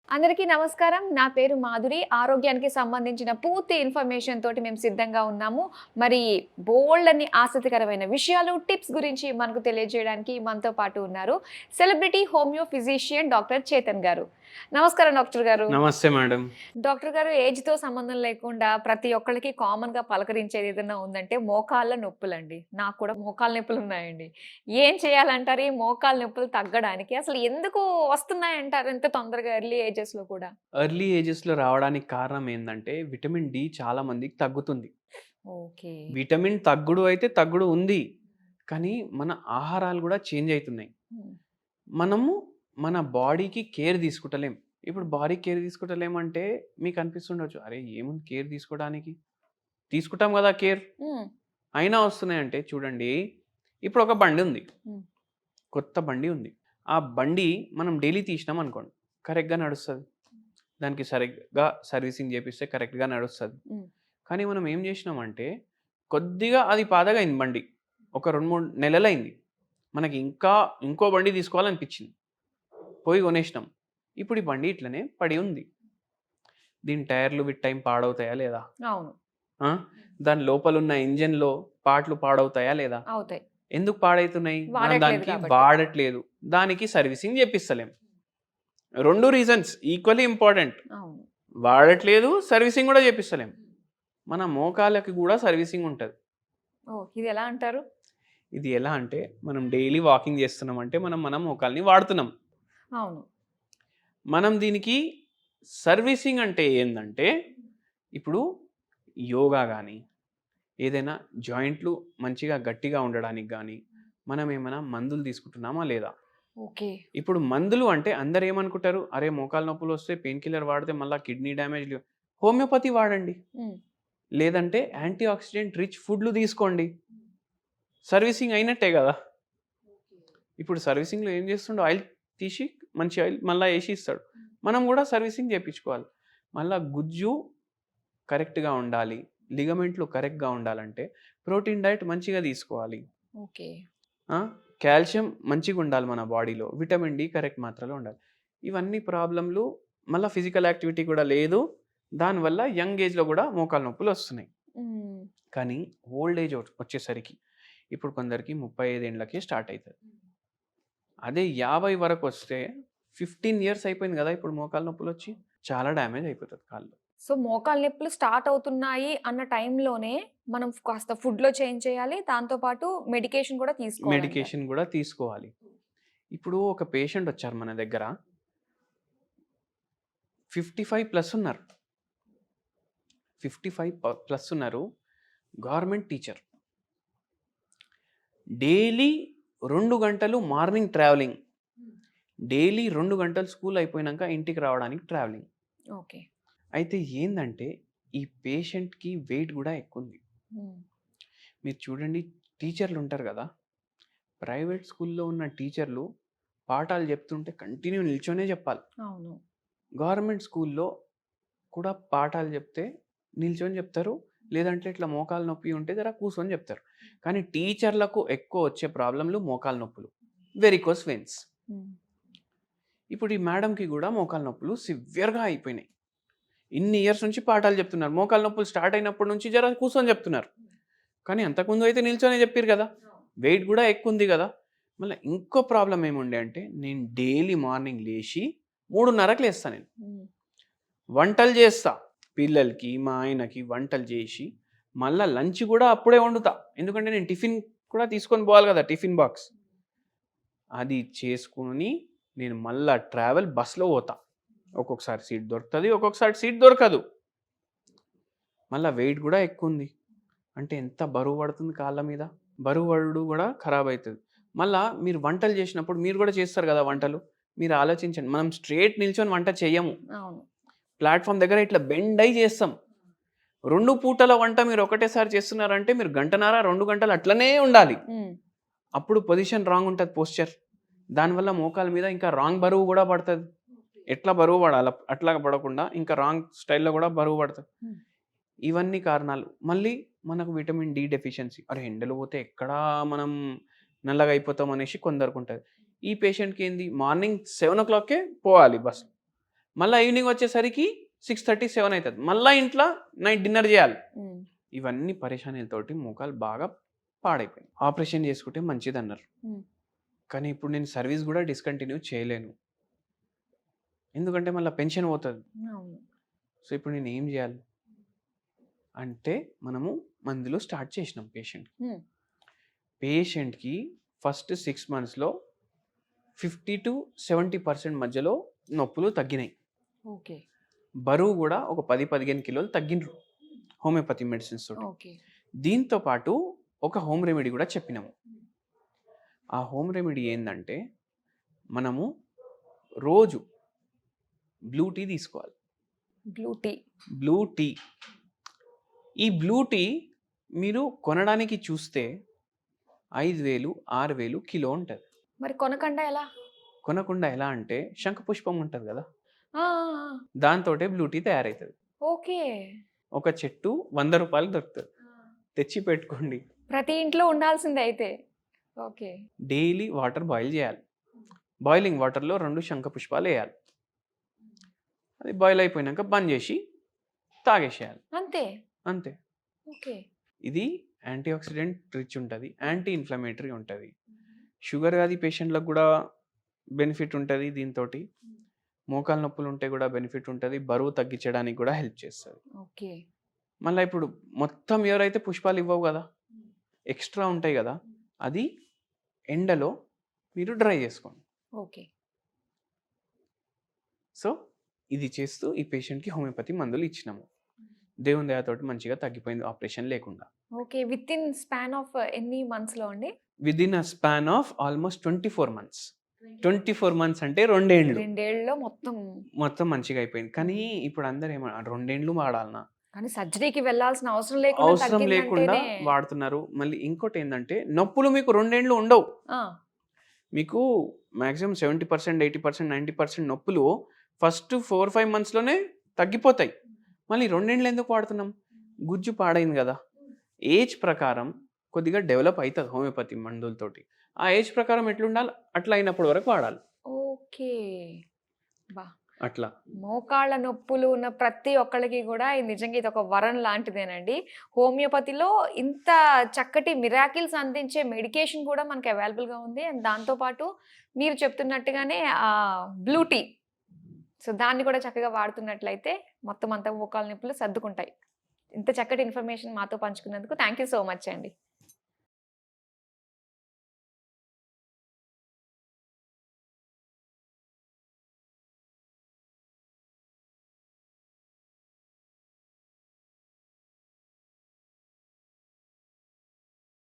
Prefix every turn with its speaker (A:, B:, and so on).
A: అందరికీ నమస్కారం. నా పేరు మాధురి. ఆరోగ్యానికి సంబంధించిన పూర్తి ఇన్ఫర్మేషన్ తోటి మేము సిద్ధంగా ఉన్నాము. మరి బోలెడన్ని ఆసక్తికరమైన విషయాలు, టిప్స్ గురించి మనకు తెలియజేయడానికి మనతో పాటు ఉన్నారు celebrity homeo physician doctor Chetan గారు. నమస్కారం డాక్టర్ గారు.
B: నమస్తే మేడం.
A: డాక్టర్ గారు, ఏజ్‌తో సంబంధం లేకుండా ప్రతి ఒక్కళ్ళకి కామన్‌గా పలకరించేది ఏదైనా ఉందంటే మోకాళ్ళ నొప్పులండి. నాకు కూడా మోకాళ్ళ నొప్పులున్నాయండి. ఏం చేయాలంటారు ఈ మోకాళ్ళ నొప్పులు తగ్గడానికి? అసలు ఎందుకు వస్తున్నాయంటారు ఇంత తొందరగా ఎర్లీ ఏజెస్‌లో కూడా?
B: ఎర్లీ ఏజెస్‌లో రావడానికి కారణం ఏందంటే, విటమిన్ డి చాలా మందికి తగ్గుతుంది.
A: ఓకే.
B: విటమిన్ తగ్గుడు అయితే తగ్గుడు ఉంది. కానీ మన ఆహారాలు గూడా చేంజ్ అయితున్నాయి.
A: హ్మ్.
B: మనము మన బాడీకి కేర్ తీసుకుంటలేం. ఇప్పుడు బాడీకి కేర్ తీసుకుంటలేమంటే మీకు అనిపిస్తుండొచ్చు. అరే! ఏముంది కేర్ తీసుకోవడానికి? తీసుకుంటాం గదా కేర్.
A: హ్మ్.
B: అయినా వస్తున్నాయంటే చూడండి, ఇప్పుడు ఒక బండి ఉంది.
A: హ్మ్.
B: కొత్త బండి ఉంది. ఆ బండి మనం డైలీ తీసినామనుకోండి, కరెక్ట్‌గా నడుస్తది. దానికి సరిగ్గా సర్వీసింగ్ చేపిస్తే కరెక్ట్‌గా నడుస్తది.
A: హ్మ్.
B: కానీ మనం ఏం చేసినామంటే, కొద్దిగా అది పాతగా అయింది బండి. ఒక 2, 3 నెలలయింది. మనకి ఇంకా ఇంకో బండి తీసుకోవాలనిపించింది. పోయి కొనేసినాం. ఇప్పుడు ఈ బండి ఇట్లనే పడి ఉంది. దీని టైర్‌లు విత్ టైమ్ పాడవుతాయా లేదా?
A: అవును.
B: ఆ! దాని లోపలున్న ఇంజిన్‌లో పార్ట్‌లు పాడవుతాయా లేదా?
A: అవుతాయి.
B: ఎందుకు పాడైతున్నాయి? మనం
A: వాడట్లేదు
B: దానికి
A: కాబట్టి.
B: వాడట్లేదు. దానికి సర్వీసింగ్ చేపిస్తలేం. 2 reasons equally important.
A: అవును.
B: వాడట్లేదు, సర్వీసింగ్ గూడా చేపిస్తలేం. మన మోకాళ్ళకి గూడా సర్వీసింగ్ ఉంటది.
A: ఓహ్! ఇది ఎలా అంటారు?
B: ఇది ఎలా అంటే, మనం డైలీ వాకింగ్ చేస్తున్నామంటే, మనం మన మోకాల్ని వాడుతున్నాం.
A: అవును.
B: మనం దీనికి సర్వీసింగ్ అంటే ఏందంటే, ఇప్పుడు యోగా గానీ, ఏదైనా జాయింట్లు మంచిగా గట్టిగా ఉండడానికి గానీ, మనం ఏమైనా మందులు తీసుకుంటున్నామా లేదా?
A: ఓకే.
B: ఇప్పుడు మందులు అంటే అందరేమనుకుంటారు, అరే! మోకాలు నొప్పులొస్తే పెయిన్ కిల్లర్ వాడితే మళ్ళా కిడ్నీ డ్యామేజ్‌లు హోమియోపతి వాడండి.
A: హ్మ్.
B: లేదంటే యాంటీ ఆక్సిడెంట్ రిచ్ ఫుడ్‌లు తీసుకోండి. సర్వీసింగ్ అయినట్టే గదా! ఇప్పుడు సర్వీసింగ్‌లో ఏం చేస్తుండు ఆయిల్ తీసి మంచి ఆయిల్ మళ్ళా ఏసి ఇస్తాడు. మనం గూడా సర్వీసింగ్ చేపించుకోవాలి. మళ్ళా గుజ్జు కరెక్ట్‌గా ఉండాలి. లిగమెంట్లు కరెక్ట్‌గా ఉండాలంటే ప్రోటీన్ డైట్ మంచిగా తీసుకోవాలి.
A: ఓకే.
B: ఆ! కాల్షియం మంచిగుండాలి మన బాడీలో. విటమిన్ డి కరెక్ట్ మాత్రలో ఉండాలి. ఇవన్నీ ప్రాబ్లమ్‌లు మళ్ళా ఫిజికల్ యాక్టివిటీ కూడా లేదు. దానివల్ల యంగ్ ఏజ్‌లో గూడా మోకాలు నొప్పులొస్తున్నాయి.
A: హ్మ్.
B: కానీ ఓల్డ్ ఏజ్ వచ్చేసరికి ఇప్పుడు కొందరికి 35 ఏండ్లకే స్టార్ట్ అయితది. అదే 50 వరకొస్తే 15 ఇయర్స్ అయిపోయింది గదా! ఇప్పుడు మోకాలు నొప్పులొచ్చి. చాలా డ్యామేజ్ అయిపోతది కాళ్ళు.
A: సో, మోకాళ్ళ నొప్పులు స్టార్ట్ అవుతున్నాయి అన్న టైంలోనే మనం కాస్త ఫుడ్‌లో చేంజ్ చేయాలి. దాంతో పాటు మెడికేషన్ కూడా తీసుకోవాలంటారు.
B: మెడికేషన్ గూడా తీసుకోవాలి. ఇప్పుడు ఒక పేషెంట్ వచ్చారు మన దగ్గర. 55 ప్లస్ ఉన్నారు. 55 ప్లస్ ఉన్నారు. Government teacher. డైలీ 2 గంటలు మార్నింగ్ ట్రావెలింగ్. డైలీ 2 గంటలు స్కూల్ అయిపోయినంక ఇంటికి రావడానికి ట్రావెలింగ్.
A: ఓకే.
B: అయితే ఏందంటే ఈ పేషెంట్‌కి వెయిట్ గూడా ఎక్కువుంది.
A: హ్మ్.
B: మీరు చూడండి టీచర్లు ఉంటారు గదా! ప్రైవేట్ స్కూల్‌లో ఉన్న టీచర్లు పాఠాలు చెప్తుంటే కంటిన్యూ నిల్చొనే చెప్పాలి.
A: అవును.
B: గవర్నమెంట్ స్కూల్‌లో కూడా పాఠాలు చెప్తే నిల్చొని చెప్తారు. లేదంటే ఇట్లా మోకాలు నొప్పి ఉంటే జర కూర్చొని చెప్తారు. కానీ టీచర్లకు ఎక్కువ వచ్చే ప్రాబ్లమ్‌లు మోకాలు నొప్పులు. Varicose veins.
A: హ్మ్.
B: ఇప్పుడు ఈ మేడమ్‌కి గూడా మోకాలు నొప్పులు సివియర్‌గా అయిపోయినాయి. ఇన్ని ఇయర్స్ నుంచి పాఠాలు చెప్తున్నారు. మోకాలు నొప్పులు స్టార్ట్ అయినప్పటి నుంచి జర కూర్చొని చెప్తున్నారు. కానీ అంతకుముందు అయితే నిల్చొనే చెప్పిర్రు గదా! వెయిట్ గూడా ఎక్కువుంది గదా! మళ్ళా ఇంకో ప్రాబ్లమ్ ఏముండే అంటే నేను డైలీ మార్నింగ్ లేచి 3:30కి లేస్తా నేను.
A: హ్మ్.
B: వంటలు చేస్తా. పిల్లలకి, మా ఆయనకి వంటలు చేసి, మళ్ళా లంచ్ గూడా అప్పుడే వండుతా. ఎందుకంటే నేను టిఫిన్ కూడా తీసుకొని పోవాలి గదా! Tiffin box. అది చేసుకొని నేను మళ్ళా ట్రావెల్ బస్‌లో పోతా. ఒక్కొక్కసారి సీట్ దొరుకుతది. ఒక్కొక్కసారి సీట్ దొరకదు. మళ్ళా వెయిట్ గూడా ఎక్కువుంది. అంటే ఎంత బరువు పడుతుంది కాళ్ళ మీద. బరువు పడుడు గూడా ఖరాబయితది. మళ్ళా మీరు వంటలు చేసినప్పుడు మీరు గూడా చేస్తారు గదా వంటలు. మీరు ఆలోచించండి. మనం స్ట్రెయిట్ నిల్చొని వంట చెయ్యము.
A: అవును.
B: ప్లాట్‌ఫార్మ్ దగ్గర ఇట్లా బెండ్ అయ్యి చేస్తాం. 2 పూటల వంట మీరు ఒకటేసారి చేస్తున్నారంటే మీరు గంటన్నర, 2 గంటలు అట్లనే ఉండాలి.
A: హ్మ్.
B: అప్పుడు పొజిషన్ రాంగ్ ఉంటది పోస్చర్. దానివల్ల మోకాళ్ళ మీద ఇంకా రాంగ్ బరువు గూడా పడతది. ఎట్లా బరువు పడాలో అట్లా పడకుండా ఇంకా రాంగ్ స్టైల్‌లో గూడా బరువు పడతది.
A: హ్మ్.
B: ఇవన్నీ కారణాలు. మళ్ళీ మనకు విటమిన్ డి డెఫిషియన్సీ. అరే! ఎండలో పోతే ఎక్కడా మనం నల్లగా అయిపోతాం అనేసి కొందరికుంటది. ఈ పేషెంట్‌కి ఏంది మార్నింగ్ 7:00కే పోవాలి బస్. మళ్ళీ ఈవినింగ్ వచ్చేసరికి 6:30, 7 అవుతుంది. మళ్ళీ ఇంట్లో నైట్ డిన్నర్ చేయాలి. ఇవన్నీ పరేషానీలతోటి మోకాలు బాగా పాడైపోయింది. ఆపరేషన్ చేసుకుంటే మంచిది అన్నారు. కానీ ఇప్పుడు నేను సర్వీస్ కూడా డిస్కంటిన్యూ చేయలేను, ఎందుకంటే మళ్ళీ పెన్షన్ పోతుంది. సో ఇప్పుడు నేను ఏం చేయాలి అంటే మనము మందులు స్టార్ట్ చేసినాం పేషెంట్కి ఫస్ట్ 6 monthsలో 50 to 70% మధ్యలో నొప్పులు తగ్గినాయి.
A: ఓకే.
B: బరువు కూడా ఒక 10-15 కిలోలు తగ్గినరు హోమియోపతి మెడిసిన్స్ తోటి.
A: ఓకే.
B: దీంతో పాటు ఒక హోమ్ రెమెడీ కూడా చెప్పినాము. ఆ హోమ్ రెమెడీ ఏంటంటే మనము రోజు బ్లూ టీ తీసుకోవాలి. బ్లూ టీ ఈ బ్లూ టీ మీరు కొనడానికి చూస్తే 5,000, 6,000 కిలో ఉంటుంది.
A: మరి కొనకుండా ఎలా
B: అంటే శంఖపుష్పం ఉంటుంది కదా, దాంతోటే బ్లూ టీ తయారవుతుంది.
A: ఓకే.
B: ఒక చెట్టు 100 రూపాయలు దొరుకుతుంది, తెచ్చి పెట్టుకోండి.
A: ప్రతి ఇంట్లో ఉండాల్సిందే అయితే. ఓకే.
B: డైలీ వాటర్ బాయిల్ చేయాలి. బాయిలింగ్ వాటర్లో 2 శంఖపుష్పాలు వేయాలి. అది బాయిల్ అయిపోయినాక బంద్ చేసి తాగేసేయాలి. అంతే.
A: ఓకే.
B: ఇది యాంటీ ఆక్సిడెంట్ రిచ్ ఉంటుంది, యాంటీ ఇన్ఫ్లమేటరీ ఉంటుంది. షుగర్ వ్యాధి పేషెంట్లకు కూడా బెనిఫిట్ ఉంటుంది. దీంతో మోకాలు నొప్పులు ఉంటే కూడా బెనిఫిట్ ఉంటుంది, బరువు తగ్గించడానికి కూడా హెల్ప్ చేస్తుంది.
A: ఓకే.
B: మళ్ళీ ఇప్పుడు మొత్తం ఎవరైతే పుష్పాలు ఇవ్వవు కదా, ఎక్స్ట్రా ఉంటాయి కదా, అది ఎండలో మీరు డ్రై చేసుకోండి.
A: ఓకే.
B: సో ఇది చేస్తూ ఈ పేషెంట్కి హోమియోపతి మందులు ఇచ్చినాము. దేవుని దయతోటి మంచిగా తగ్గిపోయింది, ఆపరేషన్ లేకుండా.
A: Okay. With in span of ఎన్ని మంత్స్లో అండి?
B: With in a span of almost 24 months. 24 months అంటే 2
A: ఏళ్ళలో
B: మొత్తం మంచిగా అయిపోయింది. కానీ ఇప్పుడు అందరు 2 ఏళ్ళు వాడాలన్నా,
A: కానీ సర్జరీకి వెళ్ళాల్సిన
B: అవసరం లేకుండా వాడుతున్నారు. మళ్ళీ ఇంకోటి ఏంటంటే నొప్పులు మీకు 2 ఏళ్ళు ఉండవు. మీకు మాక్సిమం 70%, 80%, 90% నొప్పులు ఫస్ట్ 4-5 monthsలోనే తగ్గిపోతాయి. మళ్ళీ 2 ఏళ్ళు ఎందుకు వాడుతున్నాం? గుజ్జు పాడైంది కదా. ఏజ్ ప్రకారం కొద్దిగా డెవలప్ అవుతుంది హోమియోపతి మందులతోటి. ఆ ఏజ్ ప్రకారం ఎట్లుండాలి అట్లా అయినప్పటి వరకు వాడాలి.
A: ఓకే.
B: అట్లా
A: మోకాళ్ళ నొప్పులు ఉన్న ప్రతి ఒక్కళ్ళకి కూడా నిజంగా ఇది ఒక వరం లాంటిదేనండి. హోమియోపతిలో ఇంత చక్కటి మిరాకిల్స్ అందించే మెడికేషన్ కూడా మనకి అవైలబుల్గా ఉంది. అండ్ దాంతోపాటు మీరు చెప్తున్నట్టుగానే బ్లూ టీ, సో దాన్ని కూడా చక్కగా వాడుతున్నట్లయితే మొత్తం అంతా మోకాళ్ళ నొప్పులు సర్దుకుంటాయి. ఇంత చక్కటి ఇన్ఫర్మేషన్ మాతో పంచుకున్నందుకు థ్యాంక్ యూ సో మచ్ అండి.